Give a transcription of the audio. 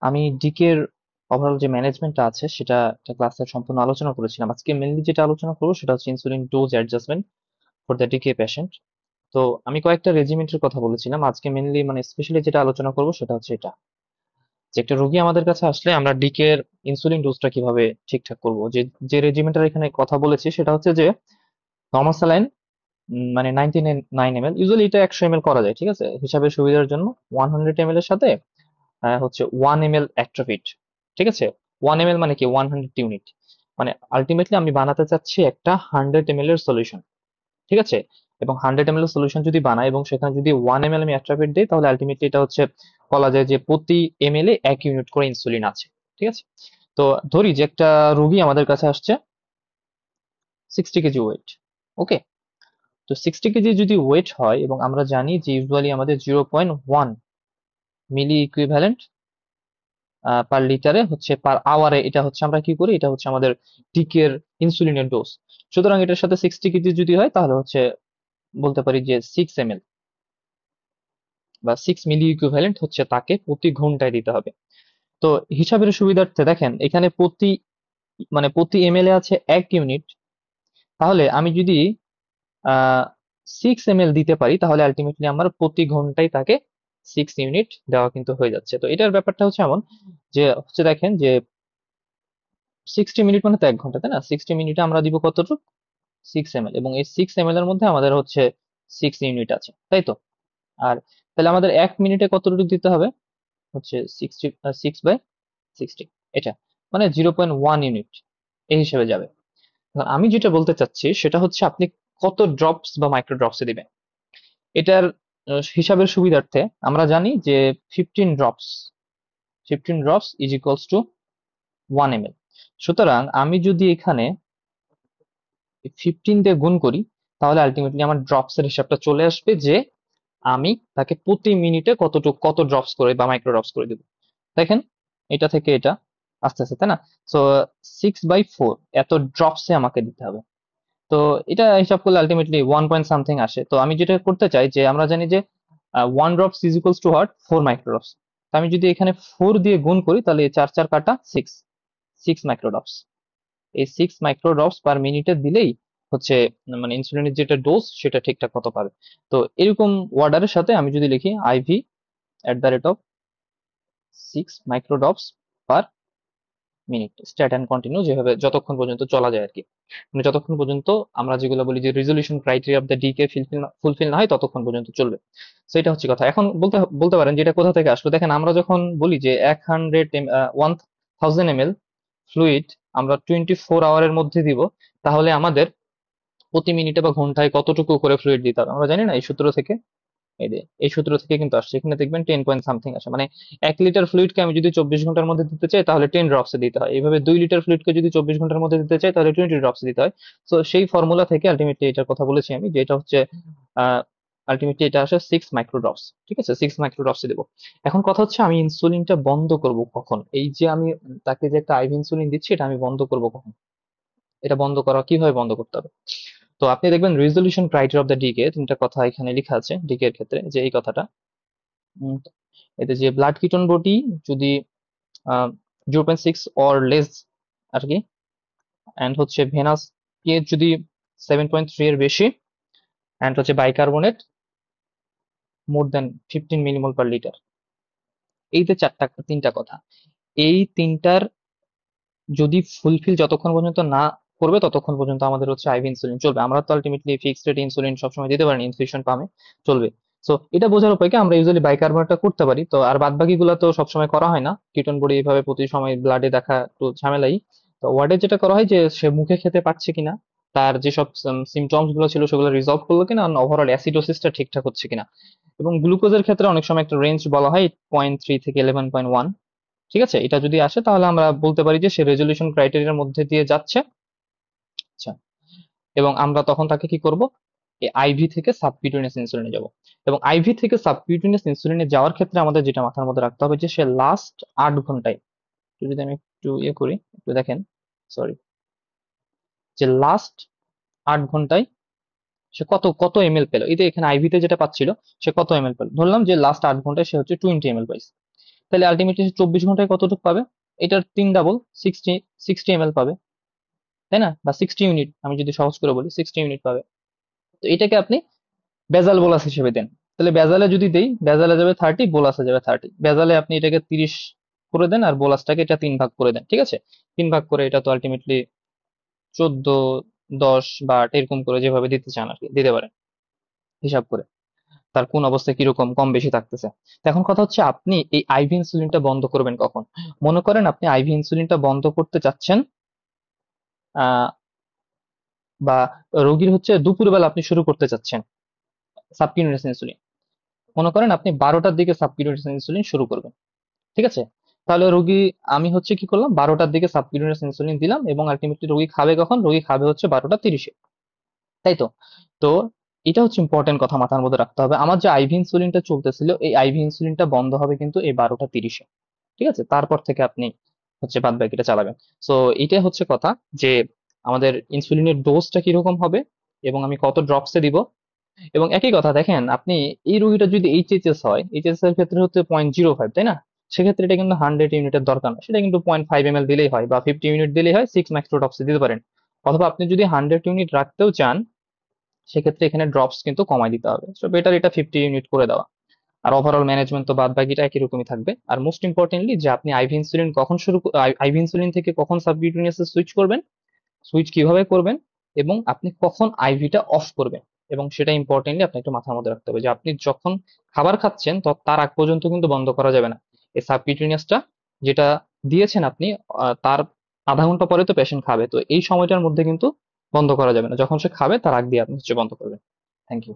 আমি ডিকের ওভারঅল যে ম্যানেজমেন্টটা আছে সেটা একটা ক্লাসে সম্পূর্ণ আলোচনা করেছিলাম। আজকে মেনলি যেটা আলোচনা করবো সেটা হচ্ছে insulin dose adjustment for the DK patient. তো আমি কয়েকটা রেজিমেন্টের কথা বলেছিলাম, আজকে মেনলি মানে স্পেশালি যেটা আলোচনা করবো সেটা হচ্ছে এটা, যে একটা রোগী আমাদের কাছে আসলে আমরা ডিকের ইনসুলিন ডোজটা কিভাবে ঠিকঠাক করবো। যে যে রেজিমেন্টের এখানে কথা বলেছি সেটা হচ্ছে যে নর্মাল স্যালাইন, মানে 99 ml, ইউজুয়ালি এটা 100 ml করা যায়, ঠিক আছে, হিসাবের সুবিধার জন্য। 100 ml এর সাথে হচ্ছে 1 ml অ্যাক্ট্রোফিট, ঠিক আছে। 1 ml মানে কি 100 ইউনিট, মানে আলটিমেটলি আমি বানাতে চাচ্ছি একটা 100 ml এর সলিউশন, ঠিক আছে। এবং 100 ml এর সলিউশন যদি বানাই এবং সেখানে যদি 1 ml আমি অ্যাক্ট্রোফিট দিই, তাহলে আলটিমেটলি এটা হচ্ছে বলা যায় যে প্রতি ml এ 1 ইউনিট করে ইনসুলিন আছে, ঠিক আছে। তো ধরি যে একটা রোগী আমাদের কাছে আসছে 60 কেজি ওয়েট, ওকে। তো 60 কেজি যদি ওয়েট হয় এবং আমরা জানি যে ইউজুয়ালি আমাদের 0.1 মিলি ইকুইভ্যালেন্ট পার লিটারে হচ্ছে পার আওয়ারে, এটা হচ্ছে আমরা কি করি, এটা হচ্ছে আমাদের টিকের ইনসুলিনের ডোজ। সুতরাং এটার সাথে 60 কেজি যদি হয় তাহলে হচ্ছে বলতে পারি যে 6 ml বা 6 মিলি ইকুইভ্যালেন্ট হচ্ছে তাকে প্রতি ঘন্টায় দিতে হবে। তো হিসাবের সুবিধার্থে দেখেন এখানে প্রতি মানে প্রতি ml এ আছে 1 ইউনিট, তাহলে আমি যদি 6 ml দিতে পারি তাহলে আলটিমেটলি আমার প্রতি ঘন্টায় তাকে 6 ইউনিট দেওয়া কিন্তু হয়ে যাচ্ছে। তো এটার ব্যাপারটা হচ্ছে এমন যে হচ্ছে দেখেন যে 60 মিনিট মানে তো 1 ঘন্টা, তাই না? 60 মিনিটে আমরা দিব কতটুকু, 6 ml, এবং এই 6 ml এর মধ্যে আমাদের হচ্ছে 6 ইউনিট আছে, তাই তো। আর তাহলে আমাদের 1 মিনিটে কতটুকু দিতে হবে, হচ্ছে 6/60, এটা মানে 0.1 ইউনিট এই হিসেবে যাবে। এখন আমি যেটা বলতে চাচ্ছি সেটা হচ্ছে আপনি কত ড্রপস বা মাইক্রো ড্রপসে দিবেন। এটার হিসাবের সুবিধার্থে আমরা জানি যে 15 drops, 15 drops is equals to 1 ml। সুতরাং আমি যদি এখানে 15 দিয়ে গুণ করি তাহলে আলটিমেটলি আমার ড্রপস এর হিসাবটা চলে আসবে, যে আমি তাকে প্রতি মিনিটে কত ড্রপস করে বা মাইক্রো ড্রপস করে দিব। দেখেন এটা থেকে এটা আস্তে আস্তে, তাই না? সো 6/4 এত ড্রপসে আমাকে দিতে হবে। তো এটা হিসাব করলে আলটিমেটলি 1 পয়েন্ট সামথিং আসে। তো আমি যেটা করতে চাই যে আমরা জানি যে 1 drops is equals to what, 4 মাইক্রোড্রপস। তো আমি যদি এখানে 4 দিয়ে গুণ করি তাহলে 4 4 কাটা 6 মাইক্রোড্রপস। এই 6 মাইক্রোড্রপস পার মিনিটে দিলেই হচ্ছে মানে ইনসুলিনের যেটা ডোজ সেটা ঠিকঠাক মতো পাবে। তো এরকম ওয়ার্ডারের সাথে আমি যদি লিখি IV @ 6 microdrops per minute, stat and continue, যেভাবে যতক্ষণ পর্যন্ত চলা যায় আর কি, মানে যতক্ষণ পর্যন্ত আমরা যেগুলো বলি যে resolution criteria of the DK fulfil না হয় ততক্ষণ পর্যন্ত চলবে। তো এটা হচ্ছে কথা। এখন বলতে বলতে পারেন যে এটা কোথা থেকে আসলো। দেখেন আমরা যখন বলি যে 1000 ml ফ্লুইড আমরা 24 আওয়ারের মধ্যে দিব, তাহলে আমাদের প্রতি মিনিটে বা ঘন্টায় কতটুকু করে ফ্লুইড দিতে হবে আমরা জানি না, এই সূত্র থেকে। এই সূত্র থেকে কিন্তু আসছে, এখানে দেখবেন 10 পয়েন্ট সামথিং আসে, মানে 1 লিটার ফ্লুইডকে আমি যদি 24 ঘন্টার মধ্যে দিতে চাই তাহলে 10 ড্রপসে দিতে হয়। এইভাবে 2 লিটার ফ্লুইডকে যদি 24 ঘন্টার মধ্যে দিতে চাই তাহলে 20 ড্রপসে দিতে হয়। তো সেই ফর্মুলা থেকে আলটিমেটলি এটার কথা বলেছি আমি, যে এটা হচ্ছে আলটিমেটলি এটা আসে 6 মাইক্রোড্রপস, ঠিক আছে, 6 মাইক্রোড্রপসে দেবো। এখন কথা হচ্ছে আমি ইনসুলিনটা বন্ধ করব কখন, এই যে আমি তাকে যে একটা আইভি ইনসুলিন দিচ্ছি এটা আমি বন্ধ করব কখন, এটা বন্ধ করা কিভাবে বন্ধ করতে হবে। তো আপনি দেখবেন resolution criteria of the DK তিনটা কথা এখানে লেখা আছে ডিকে এর ক্ষেত্রে, যে এই কথাটা উম, এতে যে ব্লাড কিটোন বডি যদি 0.6 অর লেস আর কি, অ্যান্ড হচ্ছে ভেনাস পিএইচ যদি 7.3 এর বেশি, অ্যান্ড হচ্ছে বাইকার্বনেট মোর দেন 15 মিলিমোল পার লিটার। এই যে তিনটা কথা, এই তিনটার যদি ফুলফিল যতক্ষণ পর্যন্ত না করবে ততক্ষণ পর্যন্ত আমাদের হচ্ছে আইভি ইনসুলিন চলবে। আমরা তো আলটিমেটলি ফিক্সড রেট ইনসুলিন সবসময় দিতে পারি না, ইনফিউশন পামে চলবে। সো এটা বোঝার উপায় কি, আমরা ইউজুয়ালি বাইকার্বনেটটা করতে পারি, তো আর বাদ বাকি গুলা তো সবসময় করা হয় না। কিটোন বডি এইভাবে প্রতি সময় ব্লাডে দেখা একটু ঝামেলাই। তো ওয়ার্ডে যেটা করা হয় যে সে মুখে খেতে পারছে কিনা, তার যেসব সিমটমস গুলো ছিল সেগুলো রিজলভ করলো কিনা, ওভারঅল অ্যাসিডোসিসটা ঠিকঠাক হচ্ছে কিনা। এবং গ্লুকোজের ক্ষেত্রে অনেক সময় একটা রেঞ্জ বলা হয় 0.3 থেকে 11.1, ঠিক আছে। এটা যদি আসে তাহলে আমরা বলতে পারি যে সে রেজলিউশন ক্রাইটেরিয়ার মধ্যে দিয়ে যাচ্ছে। আচ্ছা, এবং আমরা তখন তাকে কি করব, এই আইভি থেকে সাবকিউটেনিয়াস ইনসুলিনে যাব। এবং আইভি থেকে সাবকিউটেনিয়াস ইনসুলিনে যাওয়ার ক্ষেত্রে আমাদের যেটা মাথার মধ্যে রাখতে হবে যে সে লাস্ট 8 ঘন্টায়, যদি আমি একটু করি, একটু দেখেন, সরি, যে লাস্ট 8 ঘন্টায় সে কত কত এমএল পেলো। এই যে এখানে আইভিতে যেটা পাচ্ছিল সে কত এমএল পেলো, ধরলাম যে লাস্ট 8 ঘন্টায় সে হচ্ছে 20 ml পাইছে। তাহলে আলটিমেটলি 24 ঘন্টায় কতটুকু পাবে? এটার 3 ডাবল, 60 ml পাবে, তাই না? বা 60 ইউনিট, আমি যদি সহজ করে বলি 60 ইউনিট পাবে। তো এটাকে আপনি বেজাল বোলাস হিসেবে দেন। তাহলে বেজালে যদি দেই, বেজালে যাবে 30, বোলাসে যাবে 30। বেজালে আপনি এটাকে 30 করে দেন, আর বোলাসটাকে এটা 3 ভাগ করে দেন, ঠিক আছে? 3 ভাগ করে এটা তো আলটিমেটলি 14, 10 বা 8 এরকম করে যেভাবে দিতে চান আর কি দিতে পারেন হিসাব করে, তার কোন অবস্থায় কিরকম কম বেশি থাকতেছে। তো এখন কথা হচ্ছে, আপনি এই আইভি ইনসুলিনটা বন্ধ করবেন কখন? মনে করেন আপনি আইভি ইনসুলিনটা বন্ধ করতে চাচ্ছেন, আহ বা রোগীর হচ্ছে দুপুরবেলা আপনি শুরু করতে চাচ্ছেন সাবকিউটেনিয়াস ইনসুলিন। মনে করেন আপনি 12টার দিকে সাবকিউটেনিয়াস ইনসুলিন শুরু করবেন, ঠিক আছে? তাহলে রোগী, আমি হচ্ছে কি করলাম, 12টার দিকে সাবকিউটেনিয়াস ইনসুলিন দিলাম, এবং আলটিমেটলি রোগী খাবে কখন? রোগী খাবে হচ্ছে 12টা 30-এ, তাই তো? তো এটা হচ্ছে ইম্পর্টেন্ট কথা মাথার মধ্যে রাখতে হবে। আমার যে আইভি ইনসুলিনটা চলতেছিল, এই আইভি ইনসুলিনটা বন্ধ হবে কিন্তু এই 12টা 30-এ, ঠিক আছে? তারপর থেকে আপনি হচ্ছে বাদ বাকিটা চালাবেন। সো এইটাই হচ্ছে কথা, যে আমাদের ইনসুলিনের ডোজটা কিরকম হবে এবং আমি কত ড্রপসে দিব। এবং একই কথা দেখেন, আপনি এই রোগীটা যদি এইচএইচএস হয়, এইচএইচএস এর ক্ষেত্রে হচ্ছে 0.05, তাই না? সেক্ষেত্রে এটা কিন্তু 100 ইউনিটের দরকার না, সেটা কিন্তু 0.5 ml দিলেই হয়, বা 50 ইউনিট দিলেই হয়, 6 মাইক্রোডপসে দিতে পারেন। অথবা আপনি যদি 100 ইউনিট রাখতেও চান, সেক্ষেত্রে এখানে ড্রপস কিন্তু কমাই দিতে হবে। সো বেটার এটা 50 ইউনিট করে দেওয়া। আর ওভারঅল ম্যানেজমেন্ট তো বাদ বাকিটা একই রকমই থাকবে। আর মোস্ট ইম্পর্টেন্টলি, যে আপনি আইভি ইনসুলিন কখন আইভি ইনসুলিন থেকে কখন সাবকিউটেনিয়াসে সুইচ করবেন, সুইচ কিভাবে করবেন, এবং আপনি কখন আইভিটা অফ করবেন, এবং সেটা ইম্পর্টেন্টলি আপনি একটু মাথার মধ্যে রাখতে হবে, যে আপনি যখন খাবার খাচ্ছেন তো তার আগ পর্যন্ত কিন্তু বন্ধ করা যাবে না। এই সাবকিউটেনিয়াসটা যেটা দিয়েছেন আপনি, তার আধা ঘন্টা পরে তো পেশেন্ট খাবে, তো এই সময়টার মধ্যে কিন্তু বন্ধ করা যাবে না। যখন সে খাবে তার আগ দিয়ে আপনি হচ্ছে বন্ধ করবেন। Thank you.